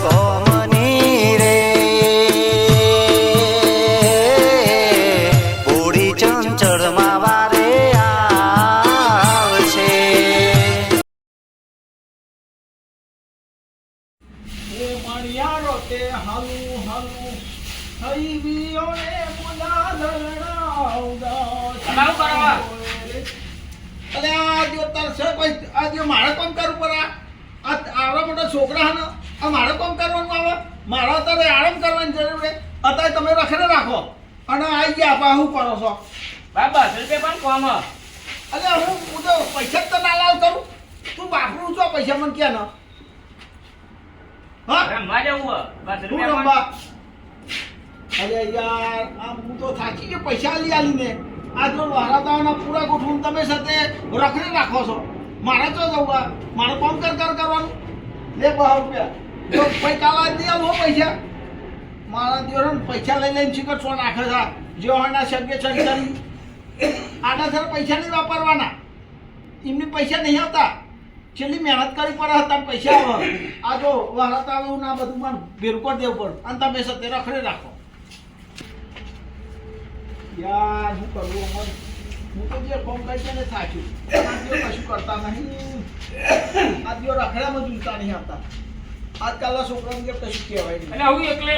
ગોમની રે પૂરી ચંચળમાં વારે આવશે. એ મણિયારો તે હાલું હાલું થઈ વિયોને મુલા લડાવડા. અલે આ જો તરસે કોઈ આ જો મારે કામ કરવું પડે. આ આવડા મોટા છોકરા હે ને આ મારે કામ કરવાનું આવે. મારે અત્યારે આરામ કરવાની જરૂર છે. અત્યારે તમે રખડે રાખો અને આવી ગયા બા શું કરો છો? બાબા રૂપિયા પણ કોમ અલે હું તો પૈસા જ તો ના લાવ કરું. તું બાપરું છો પૈસા મને ક્યાં ના હા રમવા જવું બસ હું રમવા. અરે યાર આ હું તો થાકી ગયો પૈસા આલીને. આ જો વારાતાઓના પૂરા ગોઠવું તમે સાથે રખડી રાખો છો. મારે તો જવું મારે કામ કરવાનું. લે 10 રૂપિયા જો પૈસા નહીં આવો પૈસા મારા દિવસ પૈસા લઈને શીખર છો નાખે છે. જે હોના શબ્દ ચડી આના સર પૈસા નહીં વાપરવાના. એમની પૈસા નહીં આવતા. છેલ્લી મહેનત કરી પડે હતા પૈસા આવે. આ જો વારાતાઓ ના બધું મને ભેરું કરી દેવું પડે અને તમે સાથે રખડી રાખો. યાર હું કરવું અમારે હું તો જે ફોર્મ કરી છે ને થાક્યું. આ દિવસ કશું કરતા નહીં. આ દિવસ રખડામાં જૂતા નહીં આવતા. આજકાલના છોકરાને કે કશું કહેવાય નહીં. અને હું એકલો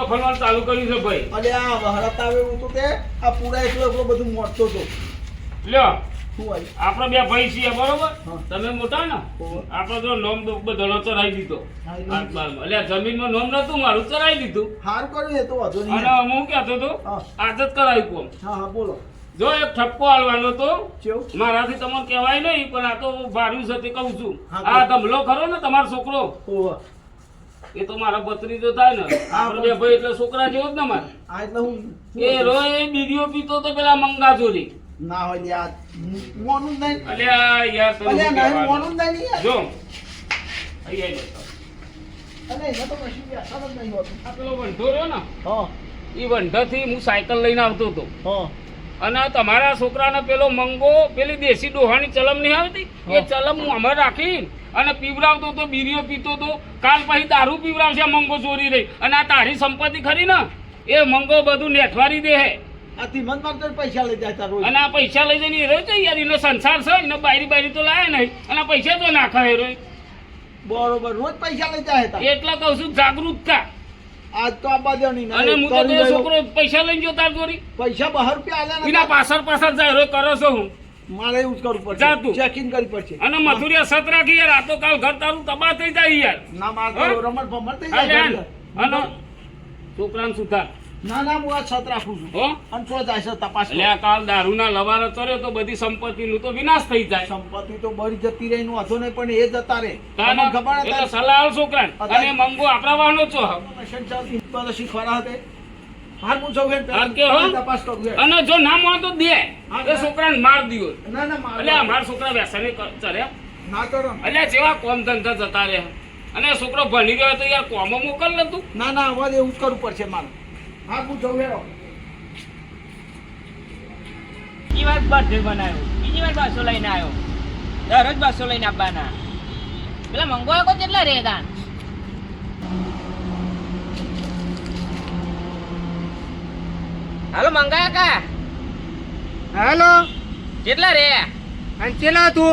ફરવાનું ચાલુ કર્યું છે ભાઈ. અરે આ વહરાત આવે એવું તો તે આ પૂરા એકલો બધું મોટતો હતો. લ્યો શું આવી આપણે બે ભાઈ છીએ બરોબર. હા. તમે મોટા ને ઓહો. આપણે તો નોમ બધો ચરાવી દીધો. હા, એ એટલે જમીનમાં નોમ નતું મારું ચરાવી દીધું. હાર કર્યું એ તો વાંધો અને નહીં. હું કહેતો હતો હા. આજ જ કરાવ્યું કોમ. હા હા બોલો જો એક ઠપકો હાલવાનો તો કેવું મારાથી તમને કહેવાય નહીં પણ આ તો ભાર્યું છે તે કહું છું. હા, આ ધમલો ખરો ને તમારો છોકરો ઓહો એ તો મારા ભત્રીજો થાય ને આપણે બે ભાઈ એટલે છોકરા જેવો જ ને મારે. આ એટલે હું એ રોય બીડીઓ પીતો તો પેલા મંગા ચોરી. ના હોય યાર મોનું જ નહીં. અલ્યા યાર તને અલ્યા શું નહીં કહેવાનું? મોનું જ નહીં યાર. જો અહીંયા અલે એમાં તો કશું બી અસર જ નહીં હોતું. આ પેલો વંઢો રહ્યો ને હા એ વંઢાથી હું સાયકલ લઈને આવતો હતો હા અને તમારા છોકરાને પેલો મંગો પેલી દેશી ડોહાની ચલમ નહીં આવતી એ ચલમ હું અમારે રાખી અને પીવડાવતો તો બીડીઓ પીતો તો કાલ પછી દારૂ પીવડાવશે મંગો ચોરી રહી અને આ તારી સંપત્તિ ખરી ને એ મંગો બધું નેઠવારી દે હે આ ધીમત માં તો પૈસા લઈ જાય તારો અને આ પૈસા લઈ જઈને એ રહ્યો છે યાર એનો સંસાર છે એને બાયરી તો લાયા નહીં અને આ પૈસા તો નાખે એ રહ્યો બરોબર રોજ પૈસા લઈ જાય તા એટલે કહું છું જાગૃત થા આજ તો આ બાજુ નહીં અને હું તો તે છોકરો પૈસા લઈને જો તાર ચોરી પૈસા 12 રૂપિયા આલ્યા એના પાછળ જાય રહ્યો કરો છો હું મારે એવું જ કરવું જા તું. પડશે ચેકિંગ કરવી પડશે અને મથુરિયા સત રાખી યાર આ તો કાલ ઘર તારું તબાહ થઈ જાય યાર ના માર તો હા? રમત ભમત થઈ હા, જાય જાણ. અને છોકરાને સુધાર ના ના હું આ છત રાખું છું હો અને છો જાય છે તપાસ એટલે આ કાલ દારૂના લવારો ચડ્યો તો બધી સંપત્તિનું તો વિનાશ થઈ જાય સંપત્તિ તો બળી જતી રહી નું હતો નહીં પણ એ જતા રે તાને તમને ખબર એટલે સલાહ આલ છોકરાને અને મંગો આપણા વાહનો છો હતા શીખવાડા હતા હાર હું સૌ હાર કે હો? તપાસ કરું અને જો ના મળે તો દે હા, એ છોકરાને માર દિયો ના ના મારે એટલે અમારા છોકરા વ્યસને ચડ્યા ના કરો એટલે જેવા કોમ ધંધા જતા રહ્યા અને છોકરો ભણી ગયો તો યાર કોમો મોકલ ને તું ના ના હવે એવું જ કરવું પડશે મારે હા હું જઉં હેરો બીજી વાર બર્થડે બનાવ્યો બીજી વાર બાસો લઈને આવ્યો દરરોજ બાસો લઈને આવવાના પેલા મંગવાય કો કેટલા રે દાન હાલો મંગાયા કા હેલો કેટલા રે અને ચેલા તું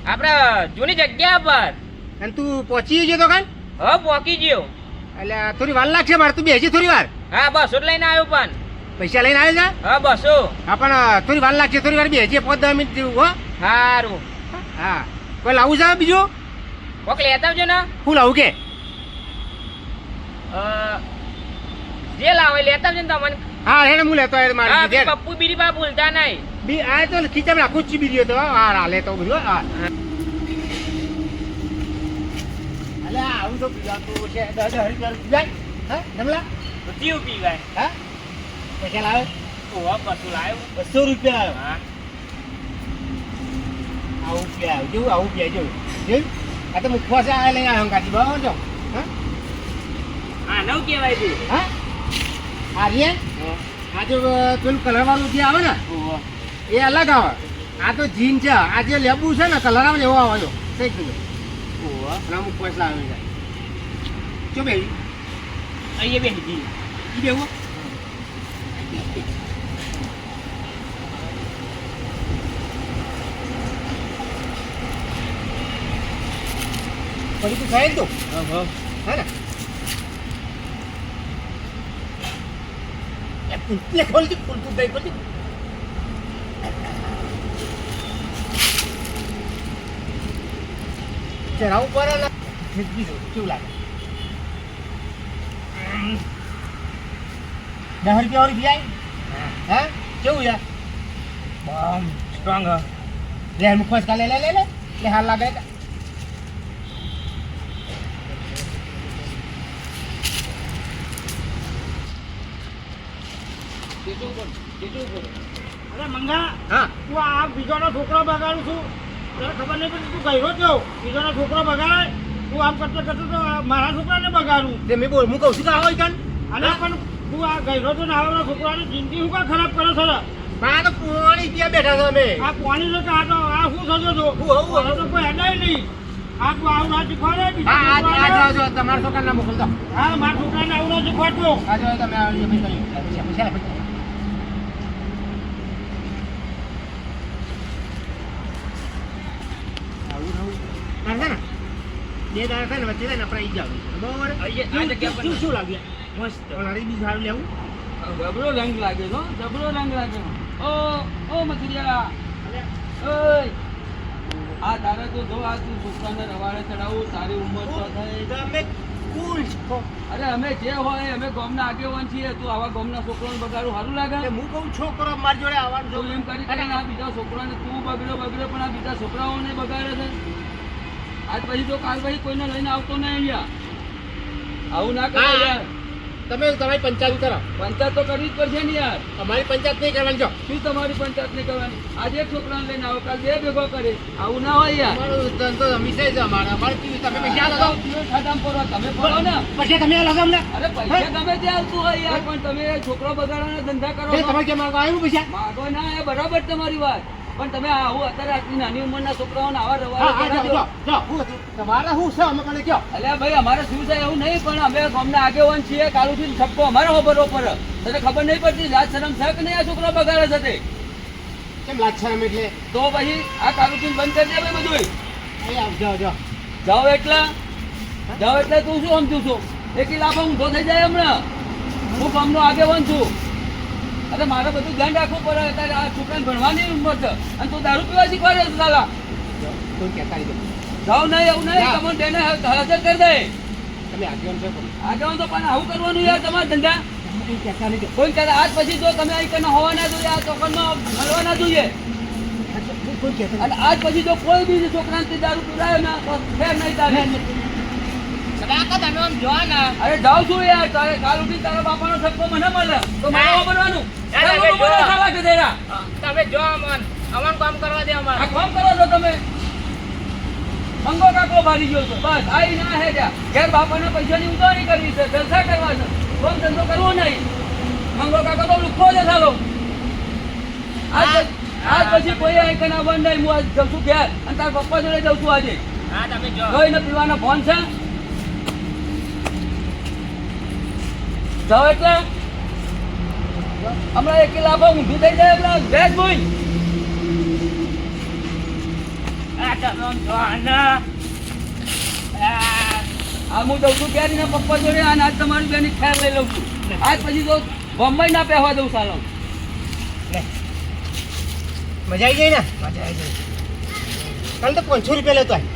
આપણે જૂની જગ્યા પર અને તું પહોંચી ગયો તો કાલ હવે પોકી ગયો એટલે થોડી વાર લાગશે મારે તું બેસી થોડી વાર હા બસો જ લઈને આવ્યો પણ પૈસા લઈને આવે છે હા બસો હા પણ થોડી વાર લાગશે થોડી વાર બેસી 5-10 મિનિટ જેવું હો સારું હા કોઈ લાવું છે બીજું કોક લેતા આવજો ને શું લાવું કે જે લાવે લેતા આવજો ને તમને હા હેને હું લેતો આવ્યો હા મારી પેલી પપ્પુ બીડી પા ભૂલતા નહીં બી આ તો ખીચામાં રાખું જ છું બીજો તો હા હાલે તો બધું હા અલે આવું તો પીવાતું છે 10 રૂપિયા પીવાય હા જમલા તો જીવ પીવાય હા પૈસા લાવે ઓવા બસો લાવ્યો 200 રૂપિયા આવ્યો હા આવું પીયા જેવું આવું પીયા જેવું જોયું આ તો મુખવા છે આ લઈને આવ્યો કાચી બરાબર છો હા હા નવ કહેવાય તું હા આર્યન આ જો પેલું કલર વાળું જે આવે ને એ અલગ આવે આ તો જીન છે આ જે લેબુ છે ને કલર આવે ને એવો આવે છે 1 કિલો અને અમુક પૈસા આવી જાય ચો બે અહીંયા બેસી જઈએ. ઈ બેવું પડી તું ખાય ને તો હે ને લે ખોલ દી ખોલ તું દઈ ખોલ દી જરા ઉપર ના બીજો કેવું લાગે 10 રૂપિયા વાળી પીઆઈ હા કેવું યાર બમ સ્ટ્રોંગ હ. લે મુખવાસ કા લે લે લે લે લે હાલ લાગે કા અરે મંગા હા તું આ બીજાનો છોકરો બગાડું છું તને ખબર નહીં પડતી તું ગયો છો બીજાનો છોકરો બગાડે તું આમ કરતો કરતો તો મારા છોકરાને બગાડું તે મેં બોલ હું કહું છું કે આવો ઈકન અને પણ તું આ ગયો છો ને આવવાના છોકરાની જિંદગી હું કા ખરાબ કરો છો રે? પા તો પાણી ત્યાં બેઠા છો અમે આ પાણી છે કે આ તો આ શું થજો છો હું આ તો કોઈ હેડાય નહીં આ તું આવું ના શીખવાડે બીજા હા છોકરાને. આ જો તમારા છોકરા ના મોકલતો હા મારા છોકરાને આવું ના શીખવાડતો આ જો તમે આ પૈસા પૈસા પૈસા ના ના બે દાડા થાય ને વચ્ચે થાય ને આપણે ઈ જાવ બરોબર આ જગ્યા પર શું લાગ્યા મસ્ત. ઓલારી બી સારું લેવું જબરો રંગ લાગે છે હો, જબરો રંગ લાગે છે. ઓ મથુરિયા ઓય આ તારે તો જો આ તું છોકરાને રવાડે ચડાવું તારી ઉંમર તો થઈ તમે કુલ છો અરે અમે જે હોય અમે ગામના આગેવાન છીએ તું આવા ગામના છોકરાને બગાડું સારું લાગે એટલે હું કહું છોકરો મારી જોડે આવવાનું તું એમ કરી કરીને આ બીજા છોકરાને તું બગડ્યો પણ આ બીજા છોકરાઓને બગાડે છે આજ પછી તો કાલ પછી કોઈને લઈને આવતો નહીં અહીંયા આવું ના કરે હા. યાર તમે તમારી પંચાયત કરો પંચાયત તો કરવી જ પડશે ને યાર અમારી પંચાયત નહીં કરવાની જો શું તમારી પંચાયત નહીં કરવાની આજે એક છોકરાને લઈને આવો કાલ બે ભેગો કરે આવું ના હોય યાર અમારું ધંધો હંમેશા જ અમારે કેવું તમે પૈસા આ લગાવો તો દિવસ ખાતામાં પડો તમે પડો ને પછી તમે લગાવ ને અરે પૈસા ગમે તે આવતું હોય યાર પણ તમે છોકરો બગાડવાના ધંધા કરો છો. તમારે કેમ આવ્યું પૈસા માગો ના એ બરાબર તમારી વાત પણ તમે આવું અત્યારે આટલી નાની ઉંમરના છોકરાઓને આવા હા રવાડે હા ચડાવજો. જો હું હતું તમારે શું છે અમે કને કયો અલ્યા ભાઈ અમારે શું છે એવું નહીં પણ અમે ગામના આગેવાન છીએ કાલુથી છપ્પો અમારો ખબર પર તને ખબર નહીં પડતી લાજ શરમ છે કે નહીં આ છોકરા બગાડે છે તે કેમ લાગશે અમે એટલે તો પછી આ કાલુથી બંધ કરી દે ભાઈ બધું અહીં આવજો જો જાઓ એટલે તું શું સમજુ છું એકી લાભ ઊંધો થઈ જાય હમણાં હું ગામનો આગેવાન છું અરે મારે બધું ધ્યાન રાખવું પડે અત્યારે આ છોકરાને ભણવાની ઉંમર છે અને તું દારૂ પીવા શીખવાડે છે સાલા કોઈ કહેતા નહીં જાઓ નહીં એવું નહીં ના. તમને તેને હાજર કરી દે તમે આગેવાન છો આગેવાન તો પણ આવું કરવાનું યાર તમારા ધંધા કોઈ કહેતા નહીં કોઈ કહેતા આજ પછી જો તમે અહીં કને હોવા ના જોઈએ આ ચોકનમાં મળવા ના જોઈએ કોઈ કહેતા અને આજ પછી જો કોઈ બી છોકરાને દારૂ પીવડાવે ને તો ફેર નહીં તારે કાકા તમે આમ જો ને અરે જાઉં છું યાર તારે કાલ ઉઠી તારા બાપાનો ઠપકો મને મળે તો મારે બનવાનું અરે ભાઈ, જો. સાલા ગધેડા. તમે જો અમન કામ કરવા દે આ અમારે કામ કરો છો તમે મંગો કાકો ભારી ગયો છે બસ આઈ ના હે જા ઘેર બાપાના પૈસાની ઉધારી કરવી છે જલસા કરવા છે કોમ ધંધો કરવો નહીં મંગો કાકો તો લુખો છે સાલો આજ પછી કોઈ અહીં કના બંધ નહીં હું આજ જઉં છું ઘેર અને તારા પપ્પા જોડે જઉં છું આજે હા તમે જો જોઈને પીવાના ફોન છે જાઓ એટલે હમણાં એક લાભો ઊંધું થઈ જાય હમણાં ભેજ બોઈ આ તમે આમ જો ને આ હું જઉં છું ક્યારે ને પપ્પા જોડે અને આજ તમારી બેની ખેર લઈ લઉં છું આજ પછી તો બોમ્બે ના પહેવા દઉં સાલો મજા આવી ગઈ ને મજા આવી ગઈ કાલ તો 500 રૂપિયા લેતો આય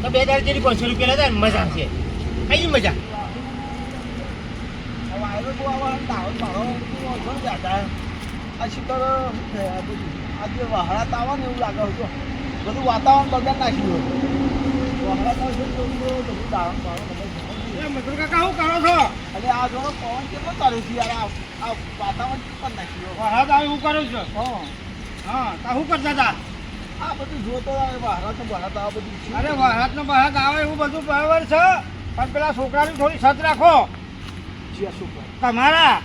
તો 2 દાડા જેવી 500 રૂપિયા લેતા મજા આવશે કઈ મજા હવે આવ્યો તો આવા દાવત મારો ઓછો જતા આ શિખર આજે વહાળા તાવા ને એવું લાગે છે બધું વાતાવરણ બગાડ નાખ્યું વહાળા તાવ છે તો બધું દાવત મારો મધુર કાકા શું કરો છો અને આ જોડો પવન કેટલો ચાલે છે યાર આ વાતાવરણ પણ નાખ્યું વહાળા તાવ એવું કરું છું હા તા શું કરતા હતા આ બધું જોતો વહાળા તો વહાળા તાવ બધું અરે વહાળા નો વહાળા આવે એવું બધું બરાબર છે પણ પેલા છોકરાની થોડી સત રાખો તમારા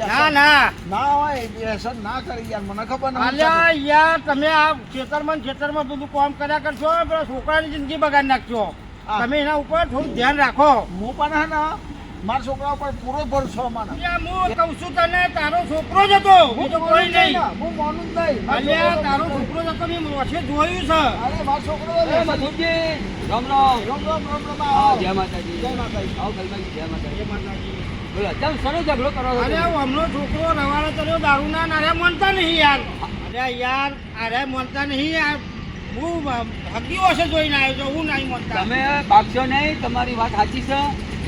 ના ના ના હોય વ્યસન ના કરી યાર મને ખબર અલ્યા યાર તમે આ ખેતરમાં બધું કામ કર્યા કરશો પેલા છોકરાની જિંદગી બગાડી નાખશો હા. તમે એના ઉપર થોડું ધ્યાન રાખો. હું પણ હે ને મારા છોકરા ઉપર પૂરો ભરોસો મને. હું કહું છું તને, તારો છોકરો જ હતો, બીજો કોઈ નહીં. હું માનું જ નહીં. મારો અલ્યા, છોકરો તારો છોકરો જ હતો, મેં વચ્ચે જોયું છે. અરે મારો છોકરો એ મધુજી, રામ રામ. રામ રામ રામ રામ. હા, આવો. જય માતાજી. જય માતાજી. આવો ગલબાજી, જય માતાજી. બોલો, કેમ સરો ઝઘડો કરો છો અરે તમે? હમણો છોકરો રવાડો કર્યો દારૂના, અરે માનતા નહીં યાર. અરે યાર, અરે માનતા નહીં યાર. હું હકીઓ છે જોઈને આવ્યો છું, હું નહીં માનતા. તમે ભાગશો નહીં, તમારી વાત સાચી છે.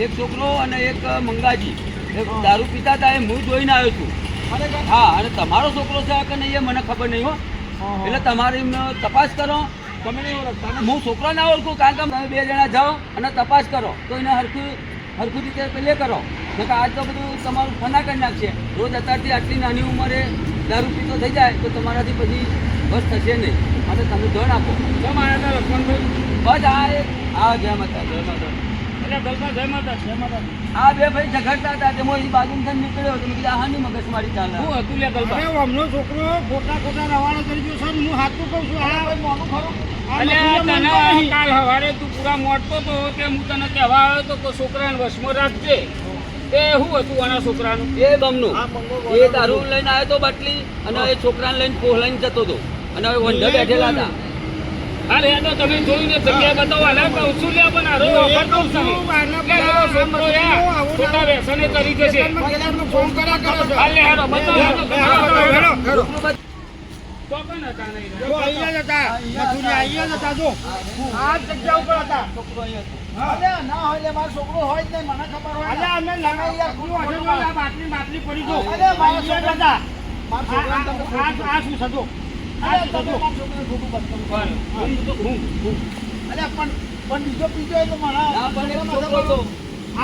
એક છોકરો અને એક મંગાજી એક દારૂ પીતા હતા, એ હું જોઈને આવ્યો છું. ખરેખર? હા, અને તમારો છોકરો છે કે નહીં એ મને ખબર નહીં હો. એટલે તમારી એમને તપાસ કરો. તમે નહીં ઓળખતા ને? હું છોકરા ના ઓળખું, કારણ કે તમે બે જણા જાઓ અને તપાસ કરો તો એને હરખું રીતે પેલે કરો. નકર આજ તો બધું તમારું ફના કરી નાખશે. રોજ અત્યારથી આટલી નાની ઉંમરે દારૂ પીતો થઈ જાય તો તમારાથી પછી બસ થશે નહીં. અને તમે ધન આપો. કેમ આયા હતા લક્ષ્મણભાઈ? બસ આ જય માતા, જય માતા. એટલે ગલબા જય માતા, જય માતા. આ બે ભાઈ ઝઘડતા હતા, તેમાં એ બાજુમાં નીકળ્યો તો મેં કીધું હાની મગજમારી ચાલે. શું હતું લે ગલબા? અરે હમણો છોકરો ખોટા રવાડો કરી ગયો છે ને, હું સાચું કહું છું. આ મોનું ખરું? આ અલ્યા, મધુને તને માનતા નહીં. કાલ સવારે તું પૂરા મોટતો તો તે હું તને કહેવા આવ્યો તો કે છોકરાને વશમાં રાખજે. તે શું હતું આના છોકરાનું? એ બમનું આ મંગો એ દારૂ લઈને આવ્યો તો બાટલી, અને એ છોકરાને લઈને પોહ લઈને જતો હતો, અને હવે વંઢા બેઠેલા હતા. અરે એ તો તમે જોઈને જગ્યા બતાવો. આને કહું છું લે, પણ હારો હું એ વખત કહું કહું છું, છું. આના લે, પેલા પેલો છોકરો આ યાર, આવું ખોટા વ્યસને કરી જશે. ખેતરમાં ફોન કર્યા કરો છો. હાલે, હાલો, બતાવો, હાલો, હેડો, હેડો, હેડો. તો પણ હતા નહીં. જો અહીંયા જ હતા, મથુરી અહીંયા જ હતા, જો આ જ જગ્યા ઉપર હતા. અરે ના હોય એટલે મારો છોકરો હોય જ નહીં, મને ખબર હોય ને. અલ્યા, અમે લડાઈ યાર, હું હશે જો આ બાટલી પડી જો. અરે મારો અહીંયા જ છોકરો હતા. મારો આ છોકરાને તમે ખોટું- આ શું થતું? આ અરે શું તમે થતું? મારા છોકરાને ખોટું બદનામ કરો. હું અરે પણ બીજો પીજો એટલે મારા ના, પણ એક છોકરાને છોકરો હતો.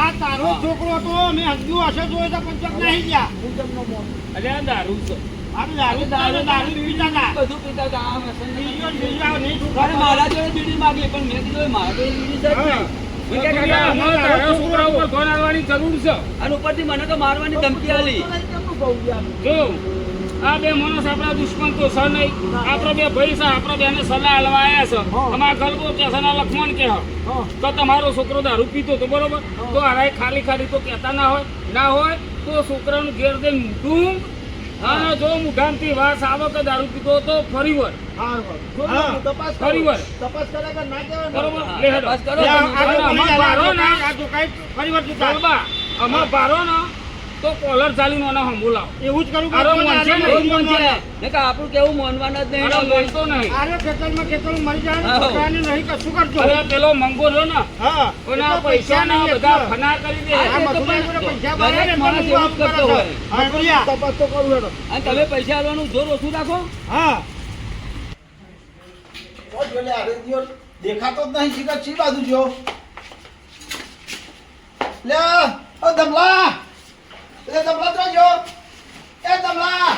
આ તારો છોકરો તો અમે હજુ હશે જોયો તો પંચક નહીં ગયા. હું તમને બોલું. અલ્યા, દારૂ છે. આપણે દારૂ પીતા હતા. બધું પીતા હતા. આ વ્યસન નહીં. બીજો નહીં અરે છૂટવાનો. મારા જોડે બીડી માંગી, પણ મેં કીધું મારા જોડે બીડી છે જ નહીં. મેં તો કીધું, યાર, અમારે તારા છોકરા ઉપર ફોન આવવાની જરૂર છે. અને ઉપરથી મને તો મારવાની ધમકી આલી. કેમનું કહું યાર? જો આ બે માણસ આપણા દુશ્મન તો છે નહીં. આપણા બે ભાઈ છે, આપણા બેને સલાહ આલવા આવ્યા છે. અમારા ગલબો કે છે ને લક્ષ્મણ કે તો તમારો છોકરો દારૂ પીતો તો બરોબર, તો હારાય ખાલી તો કહેતા ના હોય તો છોકરાનું ઘેર જઈને મૂઠું, અને જો મુઠામથી વાસ આવે કે દારૂ પીતો તો ફરી વળ હા, તપાસ કરો. ફરી વળ. તપાસ કર્યા કે ના કહેવાય ને? બરોબર, લે હેડો. તપાસ કરો. આ અને તો અમાર આ ભારો ને, આ તો કાંઈ પરિવર્તન થાય. ગલબા, અમાર ભારો ને તો કોલર ચાલીને એને હંબોલાવો. એવું જ કરવું આરો પડશે. મન છે ને, એવું જ મન છે. મેં કહ્યું, આપણું કેવું માનવાના જ નહીં. અને બોલતો નહીં. આરે ખેતરમાં મરી જાય ને આહો. છોકરાને નહીં કશું કરતો. અરે પેલો મંગો રહ્યો ને, હા કોના એટલા પૈસા ના નહીં બધા એટલે. ફના કરી દે. આ એ તો મથુરા પણ જોડે પૈસા દરેક મારે ને માણસ એટલે એવું જ કરતો હું હોય. હા, બોલ્યા. તપાસ તો કરું હેડો. અને તમે પૈસા આલવાનું જોર ઓછું રાખો. હા ઓ જો લે આરે દિયો દેખાતો જ નહીં, શીખર ચી બાજુ જો લે. ઓ દમલા, એ દમલા તો જો, એ દમલા.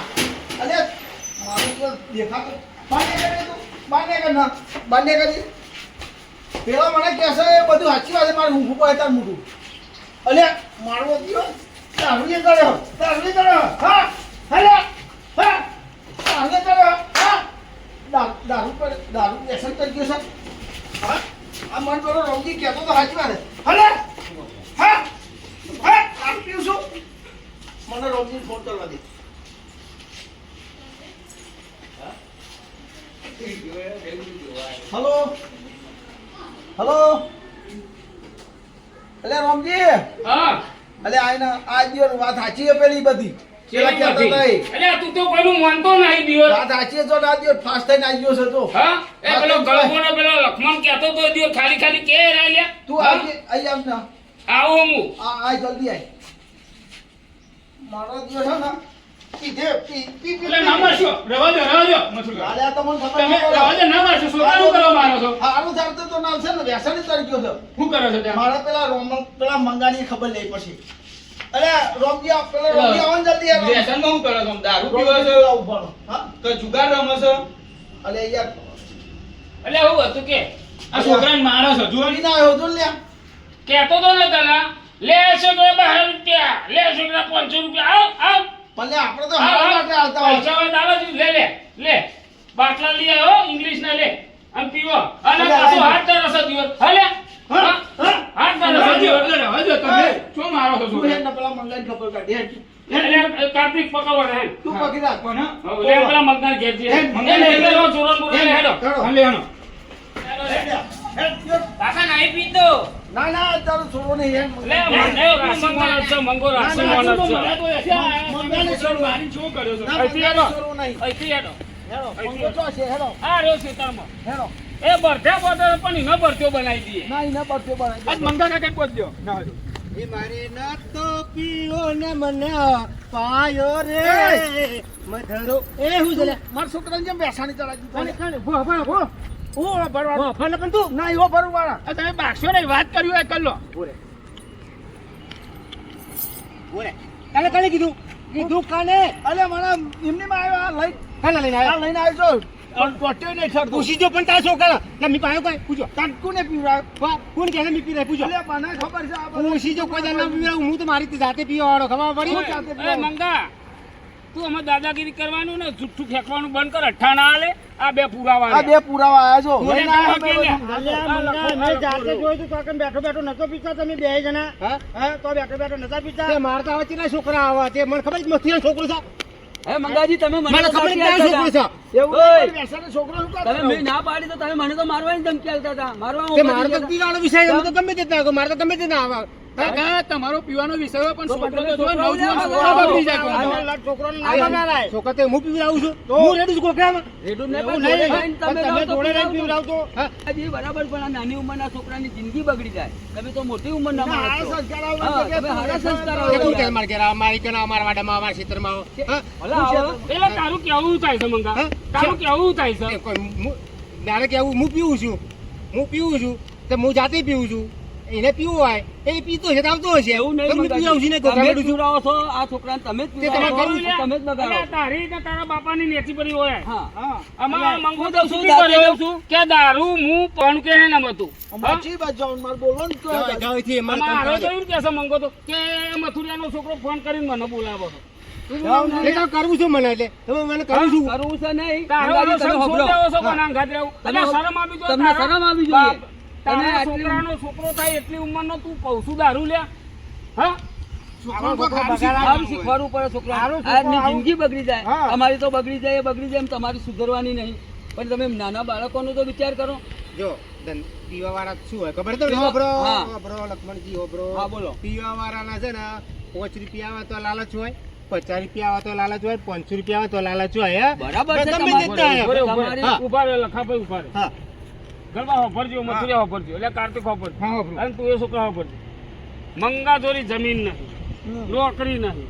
અલે મારું તો દેખાતો બાને કરી તું, બાને કર ના, બાને કરી. પેલા મને કહેશે એ બધું સાચી વાત છે, મારે ઊંઘું પડે તાર મોઢું. અલે મારવો દિયો, દારૂ કર્યો, હા હલે હા, દારૂ કર્યો, હા. દારૂ વ્યસન કરી ગયો છે. હા? આ મન પેલો રોગી કહેતો તો સાચી વાત છે. હલે હા હા, દારૂ પીવું છું. મને રોગી ફોન કરવા દે. હલો હલો, અલે રોમજી, હા, અલે આયના આ દિયો વાત સાચી છે પેલી બધી. પેલા કહેતા હતા એ. અલ્યા, તું તો કોઈનું માનતો નહીં દિયો. વાત સાચી છે, જો ના દિયો ફાસ્ટ થઈને આવી ગયો છે તો. હા, એ પેલો ગળગો ને પેલો લક્ષ્મણ કહેતો તો દિયો ખાલી કે રાલ્યા. તું આઈ આવ ને. આવો હું. આ જલ્દી આય. મારો દિયો છે ને પીધે પી એટલે ના મારશો. રહેવા દો મથુરા. આલ્યા તો મને ખબર તમે ન પડે. રહેવા દો, ના મારશો. છોકરાનું કરવા મારો છો. હારું ચાલતું તો ના છે ને વ્યસન જ કરી ગયો છે. શું કરો છો ત્યાં? મારે પેલા મંગાની ખબર લઈ પછી. અરે રોમજી આ પેલા રોમજી આવો ને જલ્દી યાર. વ્યસનમાં શું કરો છો? દારૂ પીવો રોમજી છો? આવું ભણો. હા? તો જુગાર રમો છો? અલે યાર અલ્યા, હું હતું કે આ છોકરાને મારો છો જુઓ જોઈ ના આવ્યો જો લ્યા. કહેતો તો ને તને, લે છોકરા 12 રૂપિયા, લે છોકરા 500 રૂપિયા, આવ પણ આપણે તો હારા માટે આવતા હોય. પૈસા હોય તો આલો જ. લે બાટલા લઈ આવ્યો ઇંગ્લિશ ના, લે અને પીવો. અને અલ્યા, પાછો આ હાથ તરસ જ દિવસ. હાલે હા? બાકી રાખ. કોણ હા? હવે લે પેલા મંગા ઘેર જઈએ. મંગા એ લે પેલો ચોરો બોરો લે હેડો. હા, લે હાલો. કાકા નહીં પીતો ના ના તારો છોડો નહીં એમ. લે મંગો રાશિ મોનત છે, મંગો રાશિ મોનત છે. મંગાને છોડવા. શું કર્યો છો? ના, અહીંથી મંગાને હેડો. છોડવો નહીં. અહીંથી હેડો. હેડો, મંગો ચો છે, હેડો, આ રહ્યો ખેતરમાં. હેડો. એ બરથે બોધે પણ એનો બરથો બનાવી દઈએ. ના, ઈને બરફી બનાવી દે. આજ મંગા કાકા પહોંચ્યો. ના હાલો. એ મારે ના તો પીઓ ને મને પાયો રે મધરો એ હું જલે મારા છોકરાને જેમ બેસાણી ચડાવી દીધો. કાને ભો ભો ભો હું ભરવા. ભો ફાલે પણ તું ના, એવો ભરવાળા. આ તમે બાગશો ને વાત કર્યું એ કર લો. બોલે કાલે કીધું કાને અલે મારા એમની માં આવ્યો આ લઈ કાને લઈને આ આવ્યા લઈને આવ્યો છો પણ ટોટ્યો નહીં ઠરતો. પૂછી જો પણ તારા છોકરા ના મી પાયો કોઈ પૂછો તડકું ને પીવડાવ. કોણ કે મી પી રહે પૂછો અલે મને ખબર છે આ બધું. પૂછી જો કોઈ દાના પીવડાવ હું તો મારી જાતે પીવા વાળો ખબર પડી હું જાતે એ પીવડાવું. મંગા તું અમે દાદાગીરી કરવાનું ને જુઠ્ઠું ફેંકવાનું બંધ કર. અઠ્ઠા ના આલે આ બે પુરાવા આ બે પુરાવા આવ્યા છો. બોલે લઈને આવ્યા કે લે. મેં બધું. અલ્યા મંગા મેં જાતે જોયું તું કાકા બેઠો બેઠો નતો પીતા તમે બે જણા હા તો બેઠો બેઠો નતા પીતા તે મારતા આવે કેટલા છોકરા આવા તે મને ખબર જ નથી છોકરો છે હે મંગાજી તમે મને મને તો ખબર જ ધમકી નહીં આપતા છોકરો છે એવું ઓય. નહીં, પણ બેસાડે છોકરો શું કરે? હતા. તમે મેં ના પાડી તો તમે મને તો મારવાની ધમકી આપતા હતા મારવા તે હું મારો તો નથી પીવાનો વિષય અમે તો ગમે તે ના મારે તો ગમે તે ના આવે કાકા તમારો પીવાનો વિષય હોય પણ તો છોકરો તમે તો જો છોકરાઓ નવજુવાન લેવા છોકરો આવો. બગડી જાય કોઈ. આ છોકરાને ના આવે. છોકરા તો હું પીવડાવું છું હું રેડી છું કોકરામાં રેડું ને એવું પણ નહીં. જોડે લઈને પણ તમે જાઓ તો જોડે લઈને પીવડાવતો. પીવડાવતો હા મંગાજી બરાબર પણ આ નાની ઉંમરના છોકરાની જિંદગી બગડી જાય તમે તો મોટી ઉંમરના ના, માણસ છો. આ સંસ્કાર આવો હા, કે તમે હારા સંસ્કાર એ આવો. કોણ કે માર ઘેર આવો, મારી કે ના અમારા વાડામાં અમારા ક્ષેત્રમાં આવો હા ભલા આવો. એટલે તારું કેવું થાય છે મંગા? હા? તારું કેવું થાય છે? એ કોઈ મારે કેવું હું પીવું છું તો હું જાતે પીવું છું એને પીવું હોય એ પીતો છે તો આવતો હશે એવું નહીં તો હું પીવડાવું છું ને મંગાજી. તમે જ છું પીવડાવો છો આ છોકરાને તમે જ તે તમારે પીવડાવો કરવું છો, તમે જ એટલે બગાડો તારી ને તારા બાપાની નેચી પડી હોય. હા હા. આમાં મંગો હું તો દઉં છું, શું દાદા કર્યું? દઉં છું. કે દારૂ હું પણ કે હે નમ હતું. અમારે ચી બાજુ જવાનું? મારે બોલવાનું જ તો જાઓ, હતું. જાઓ અહીંથી, અમારે કામ આમાં હારો કરવા તો એવું કે છે મંગો તો કે મથુરિયાનો છોકરો ફોન કરીને મને બોલાવો છો. દે. એ કામ કરવું છું મને એટલે તમે મને કરું છું કરવું છે નહીં તારો મંગાજી, તમે સંગ હોભળો. છોડ દેવો છો કોના અંગાત રહેવું? તમે એટલે શરમ આવવી જોઈએ તમને તારા. શરમ આવવી જોઈએ. બાપ, તમે તારા આટલી છોકરાનો છોકરો થાય એટલી ઉંમરનો તું કહું છું દારૂ લ્યા? હા? છોકરાને તો ખારું સારું શીખવાડવું પડે છોકરા આજની જિંદગી બગડી જાય હા. અમારી તો બગડી જાય એ બગડી જાય એમ તમારી સુધરવાની નહીં પણ તમે નાના બાળકોનો તો વિચાર કરો જો પીવા વાળા શું હોય ખબર તો પીવા- હોભરો હા. હોભરો લક્ષ્મણજી હોભરો હા, બોલો. પીવા વાળાના છે ને 5 રૂપિયા આવે તો લાલચ હોય 50 રૂપિયા આવે તો લાલચ હોય 500 રૂપિયા આવે તો લાલચ હોય હે બરાબર છે ગમે તમારે. તેટલા આવે. ઉભરે, ઉભરે. તમારી- હા. ઉભા રહે લખાભાઈ ઉભા રહે. હા ગરબા હોભરજો, મથુરિયા હોભરજો, એટલે કાર્તિક હોભરજો. હા, હોભરું. અને તું એ છોકરા હોભરજો. મંગાજોરી જમીન નહીં, નોકરી નહીં,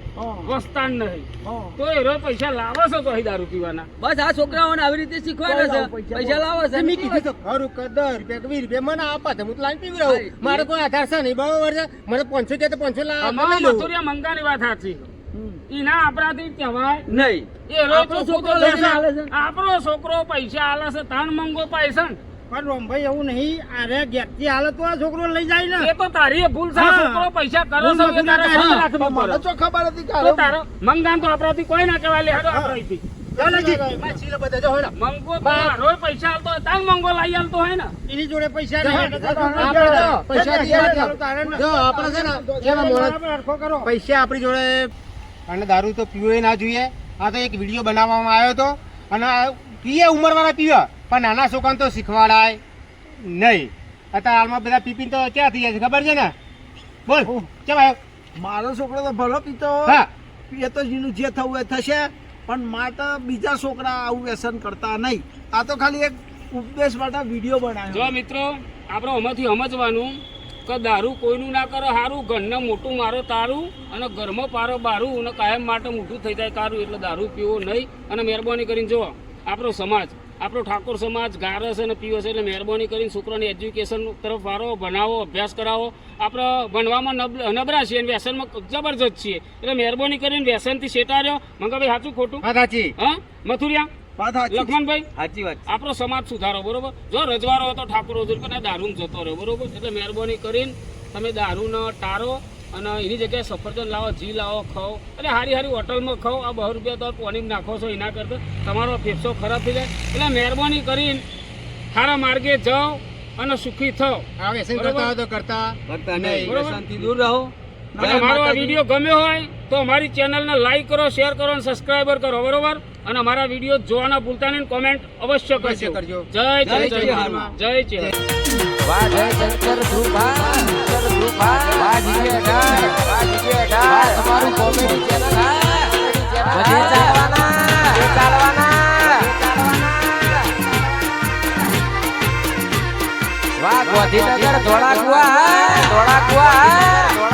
વસ્તાન નહીં, હા. તો એ રોજ પૈસા લાવો છો તો અહીં દારૂ પીવાના. બસ આ છોકરાઓને આવી રીતે શીખવાડે છે પૈસા લાવો છે મેં કીધું તો ખરું કે 10 રૂપિયા કે 20 રૂપિયા મને આપા તો હું તો લાઈન પીવડાવું હા, મારે કોઈ આધાર છે નહીં બરાબર છે મને 500 કે તો 500 લઈ અમારા લઉં મથુરિયા મંગાની વાત સાચી. એના આપણાથી કહેવાય નહીં એ રોજ આપણો છોકરો તો લઈને હાલે છે. આપણો છોકરો પૈસા આલે છે તાન મંગો પૈસા ને. પણ રોમભાઈ એવું નહીં અરે ઘેરથી હાલે તો આ છોકરો લઈ જાય ને એ તો તારી ભૂલ છે. હા. છોકરો પૈસા કરે ભૂલ છે એ નથી તારે તારી. શું રાખવું મને પડે? તો ખબર હતી કે તો હારું. તારો મંગાન તો આપણાથી કોઈ ના કહેવાય લે હેડો આપણે અહીંથી. ચાલો જી મારા છીલે બધા જો હેડો. મંગો તો રોજ પૈસા આલતો હોય તાન મંગો લઈ આલતો હોય ને. એની જોડે પૈસા જા, નહીં જા, જા, આપણે જા, તો પૈસા જા, દીધા જા, હતા. જો આપણે છે ને એવા મોણસ પૈસા આપણી જોડે અને દારૂ તો પીવો ના જોઈએ આ તો એક વિડીયો બનાવવામાં આવ્યો હતો અને આ પીએ ઉંમરવાળા પીવે પણ નાના છોકરાને તો શીખવાડાય નહીં અત્યારે હાલમાં બધા પીપીને તો ક્યાં થઈ જાય છે ખબર છે ને બોલ કેમ આવ્યો મારો છોકરો તો ભલો પીતો હા એ તો જેનું જે થવું એ થશે પણ મારે તો બીજા છોકરા આવું વ્યસન કરતા નહીં આ તો ખાલી એક ઉપદેશ માટે વિડીયો જો બનાવ્યો મિત્રો આપણે આમાંથી સમજવાનું કે દારૂ કોઈનું ના કરો સારું, ઘરને મોટું મારો તારું અને ઘરમાં પારો બારું અને કાયમ માટે મોટું થઈ જાય તારું. એટલે દારૂ પીવો નહીં. અને મહેરબાની કરીને જો આપણો સમાજ, આપણો ઠાકોર સમાજ ગારે છે અને પીવે છે એટલે મહેરબાની કરીને છોકરાને એજ્યુકેશન તરફ વાળો બનાવો, અભ્યાસ કરાવો. આપણે ભણવામાં નબળા છીએ અને વ્યસનમાં જબરજસ્ત છીએ એટલે મહેરબાની કરીને વ્યસનથી શેટાડ્યો. મંગાભાઈ સાચું ખોટું? હા સાચી હા મથુરિયા, વાત સાચી. લખમણભાઈ, સાચી વાત આપણો સમાજ સુધારો બરોબર. જો રજવાડો હોય તો ઠાકોર દારૂ જતો રહ્યો બરોબર. એટલે મહેરબાની કરીને તમે દારૂનો ટાળો અને એની જગ્યાએ સફરજન લાવો, જી લાવો, ખાઓ. એટલે હારી હારી હોટલમાં ખાઓ. આ 2 રૂપિયા તો પાણી નાખો છો એના કરતાં તમારો ફેફસો ખરાબ થઈ જાય. એટલે મહેરબાની કરીને સારા માર્ગે જાઓ અને સુખી થાઓ. આ વ્યસન કરતા હોય તો કરતા કરતા નહીં. નહીં વ્યસનથી દૂર રહો અને અમારો આ વિડીયો ગમ્યો હોય તો અમારી ચેનલને લાઈક કરો, શેર કરો અને સબસ્ક્રાઈબર કરો, બરોબર? અને અમારા વિડીયો જોવાના ભૂલતા નહીં, કોમેન્ટ અવશ્ય અવશ્ય કરજો. કરજો. જય જય જય જય હનુમાન. જય જય વાહ જય શંકર ધ્રુવા, શંકર ધ્રુવા, વાહ જીજે ડાળ, વાહ જીજે ડાળ, તમારું કોમેડી ચેનલ બધે ચાલવાના, બધે ચાલવાના. વાહ ગોધીનગર ધોળાકુવા, ધોળાકુવા.